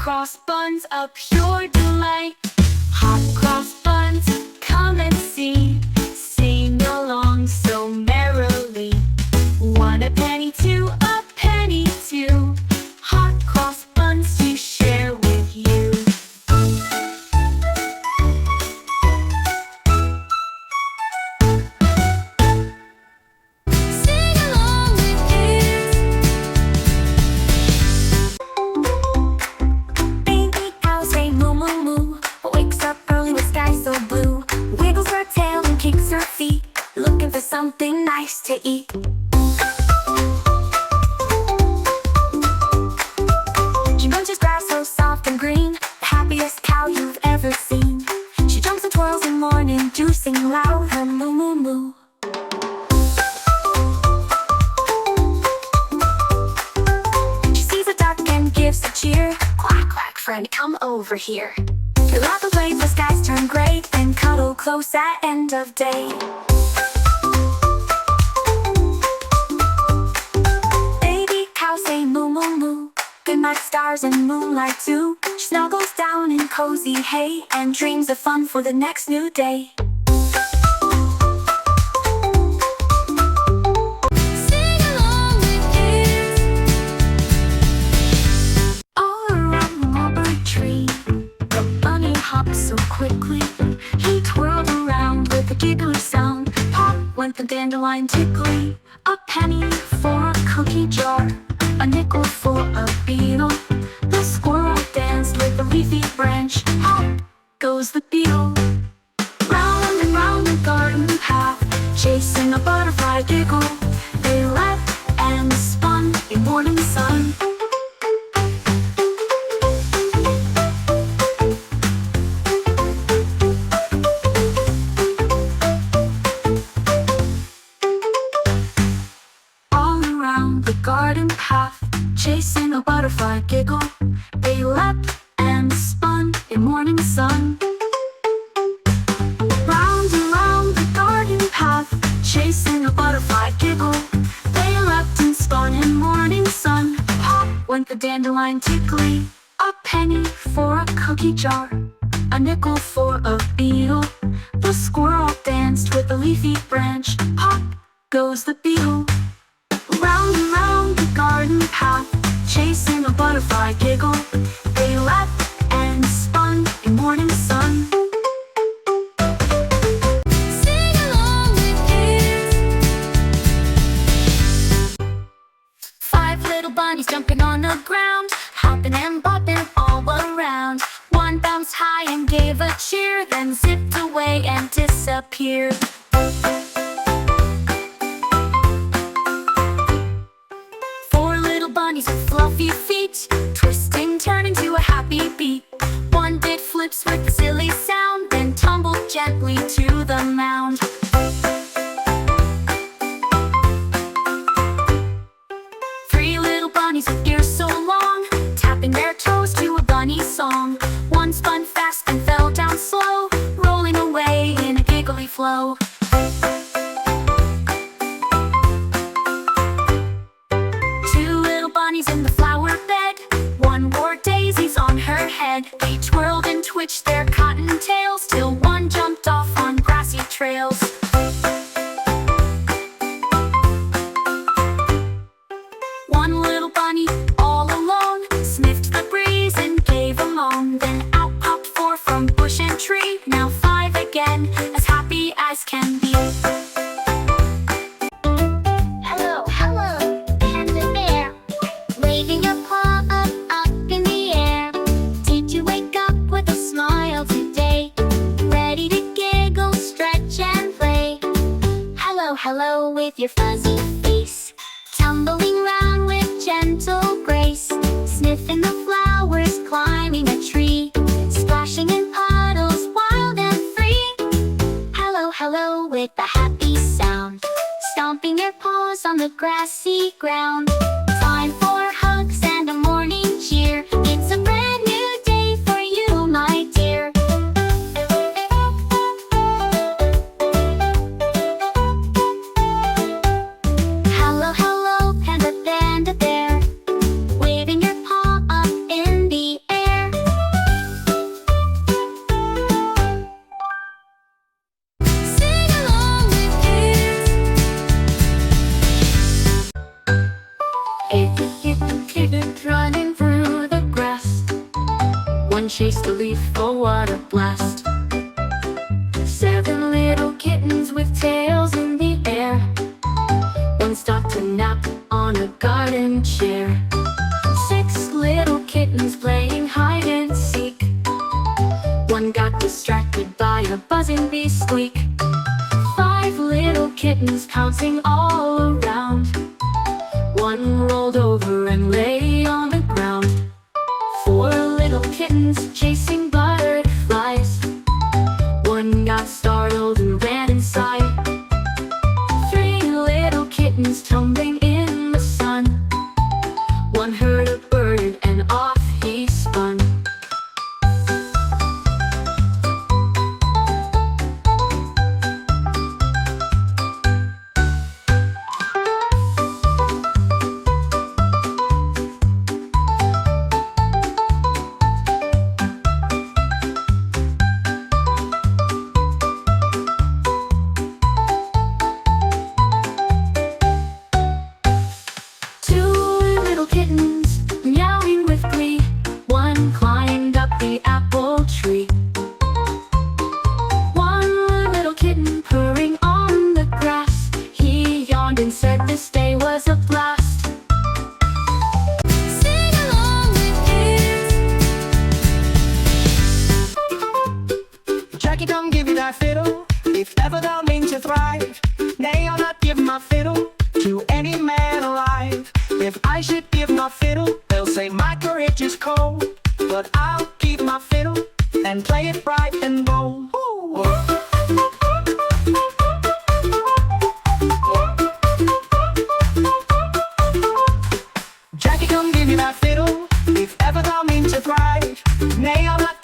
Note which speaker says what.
Speaker 1: cross buns, a pure delight. Hot cross buns, come and see. Sing along so merrily. 1 a penny, 2 a penny, 2. Hot cross buns to share with you. Sing along with kids. Baby cow say moo moo moo, wakes up early with sky so blue. Wiggles her tail and kicks her feet, looking for something nice to eat. She munches grass so soft and green, the happiest cow you've ever seen. She jumps and twirls in morning dew, singing loud her moo moo moo. She sees a duck and gives a cheer. Quack quack, friend, come over here. They laugh and play, the skies turn gray, then cuddle close at end of day. Baby cow say moo moo moo, good night stars and moonlight too. She snuggles down in cozy hay and dreams of fun for the next new day. Sing along with kids. All around the mulberry tree, the bunny hopped so quickly. He twirled around with a giggly sound. Pop went the dandelion tickly. A penny for a cookie jar, a nickel for a beetle. The squirrel danced with a leafy branch. Hop goes the beetle. Round and round the garden path, chasing a butterfly giggle. They leapt and spun in morning sun. All around the garden path, chasing a butterfly giggle. They leapt and spun in morning sun. Round and round the garden path, chasing a butterfly giggle. They leapt and spun in morning sun. Pop went the dandelion tickly. A penny for a cookie jar, a nickel for a beetle. The squirrel danced with a leafy branch. Pop goes the beetle. Round and round the garden path, chasing a butterfly giggle. They leapt and spun in morning sun. Sing along with kids. 5 little bunnies jumping on the ground, hopping and bopping all around. One bounced high and gave a cheer, then zipped away and disappeared. 4 little bunnies with fluffy feet, twisting, turning to a happy beat. One did flips with a silly sound, then tumbled gently to the mound. 3 little bunnies with ears so long, tapping their toes to a bunny song. One spun fast and fell down slow, rolling away in a giggly flow. 2 little bunnies in the flower bed, one wore daisies on her head. They twirled and twitched their cotton tails till one jumped off on grassy trails. 1 little bunny all alone sniffed the breeze and gave a moan. Then out popped 4 from bush and tree, now 5 again, as happy as can be. Hello, hello, panda bear, waving your paw up in the air. Did you wake up with a smile today, ready to giggle, stretch and play? Hello, hello with your fuzzy face, tumbling round with gentle grace, sniffing the flowers, climbing a tree, splashing in puddles, wild and free. Hello, hello with a happy sound, stomping your paws on the grassy ground. Time for hugs and a morning cheer. It's a brand new day for you, my dear. Hello, hello, panda bear, waving your paw up in the air. One chased a leaf, oh what a blast. 7 little kittens with tails in the air. One stopped to nap on a garden chair. 6 little kittens playing hide and seek. One got distracted by a buzzing bee squeak. 5 little kittens pouncing all around. One rolled over and lay on the ground. 4 little kittens chasing butterflies. One got startled and ran inside. 3 little kittens tumbling in the sun. One heard a bird and off he spun. And said this day was a blast. Sing along with kids.
Speaker 2: Jackie, come give me that fiddle, if ever thou mean to thrive. Nay, I'll not give my fiddle to any man alive. If I should give my fiddle, they'll say my courage is cold. But I'll keep my fiddle and play it bright and bold. Jackie, come give me that fiddle, if ever thou mean to thrive. Nay, I'll not